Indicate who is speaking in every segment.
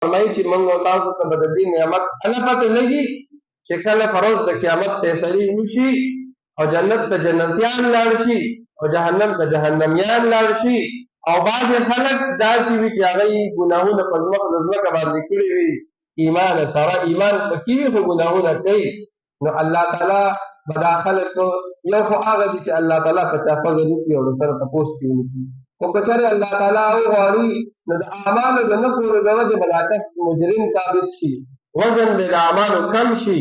Speaker 1: فرمایي چې موږ او تاسو ته به د دې نعمت کله پته لګي چې کله فروض د قیامت فیصلې وشي او جنت ته جنتیان لاړ شي او جهنم ته جهنميان لاړ شي او بعضې خلک داسې وي چې هغه یې ګناهونه په ځمکه باندې کړي وي ایمان سره ایمان پکې وي خو ګناهونه کوي نو الله تعالی به دا خلک یو خو هغه دي چې الله تعالی په چا فضل وکړي او سره تپوس پرې ونکړي خو که چېرې الله تعالی وغواړي نو د اعمالو د نه پورې د وجې به دا کس مجرم ثابت شي وزن به د اعمالو کم شي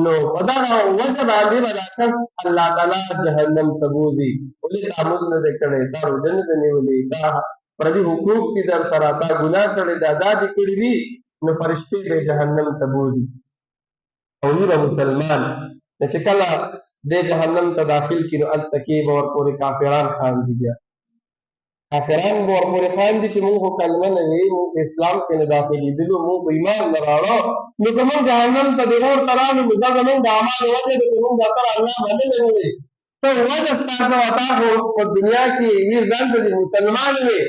Speaker 1: نو په دغه وجه باندې به دا کس الله تعالی جهنم ته بوځي ولې تا مونځ نه دی کړی تا روژه نه ده نیولې تا پردي حقوق دي در سره تا ګناه کړې ده دا دې کړي وي نو فرشتې به جهنم ته بوځي او ویره مسلمان چې کله دې جهنم ته داخل کړي نو هلته کې به ورپورې کافران خاندي بیا کافران به ورپورې خاندي چې موږ خو کلمه نه وي موږ په اسلام کې نه داخلېدلو موږ په ایمان نه راوړو نو که موږ جهنم ته د اور ته رالو نو دا زموږ د اعمالو وجه ده چې موږ دا سره الله منلی نه دی ته وجه ستاسو او تا خو په دنیا کې وي ځان ته د مسلمان وي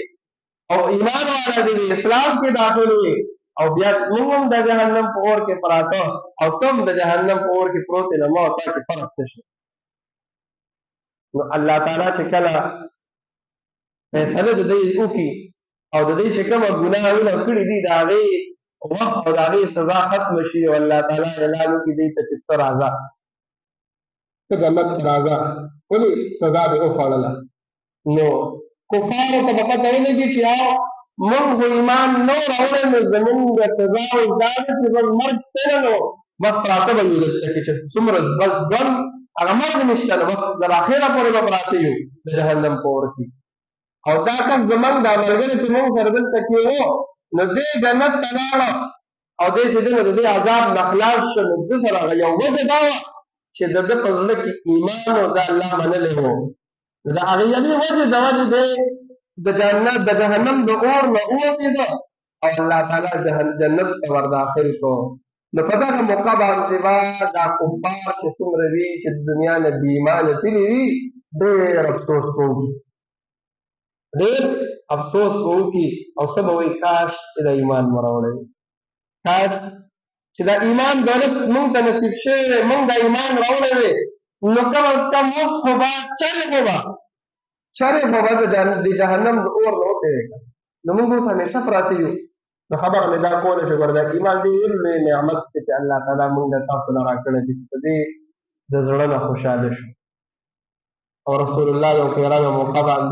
Speaker 1: او ایمان والا دی اسلام کې داخل وي او بیا موږ هم د جهنم په اور کې پراته او ته هم د جهنم په اور کې پروت یې نو ما او تا کې فرق څه شي نو الله تعالی چې کله فیصله د دې وکړي او د دې چې کومه ګناهونه کړي دي د هغې وخت او د هغې سزا ختمه شي او الله تعالی اعلان وکړي دې ته چې ته راځه ته جنت ته راځه ولې سزا دې وخوړله نو کفارو ته به پته ولګي چې موږ خو ایمان نه و راوړی نو زموږ سزا اوس دا ده چې بس مرګ شته نه نو بس پراته به یو دلته کې چې څومره بس ژوند هغه مرګ نشته نو بس تر اخره پورې به پراته یو د جهنم په اور کې او دا کس زمونږ دا ملګری چې موږ سره دلته کې وو نو دې جنت ته لاړه او دې چې دی نو د دې عذاب نه خلاص شو نو ده سره هغه یو وجه دا وه چې د ده په زړه کې ایمان او د الله منلی و نو د هغې یوې وجې د وجې دی د جهنم د اور نه ووتېده او الله تعالی جنت ته ورداخل کړو نو په دغه موقع باندې به دا کفار چې څومره وي چې د دنیا نه بې ایمانه تللي وي ډېر افسوس کوي ډېر افسوس به وکړي او څه به وایي کاش چې دا ایمان مو راوړی کاش چې دا ایمان دولت موږ ته نصیب شوی وی موږ دا ایمان راوړی وی نو کم از کم اوس خو به چرې خو به د جهنم د اور نه وتېری کړه نو موږ اوس همیشه پراته یو نو خبره مې دا کوله چې ګوره دا ایمان ډېر لوی نعمت دی چې الله تعالی موږ د تاسو نه راکړی دی چې په دې د زړه نه خوشحاله شو او رسول الله یو قیرانه موقع باندې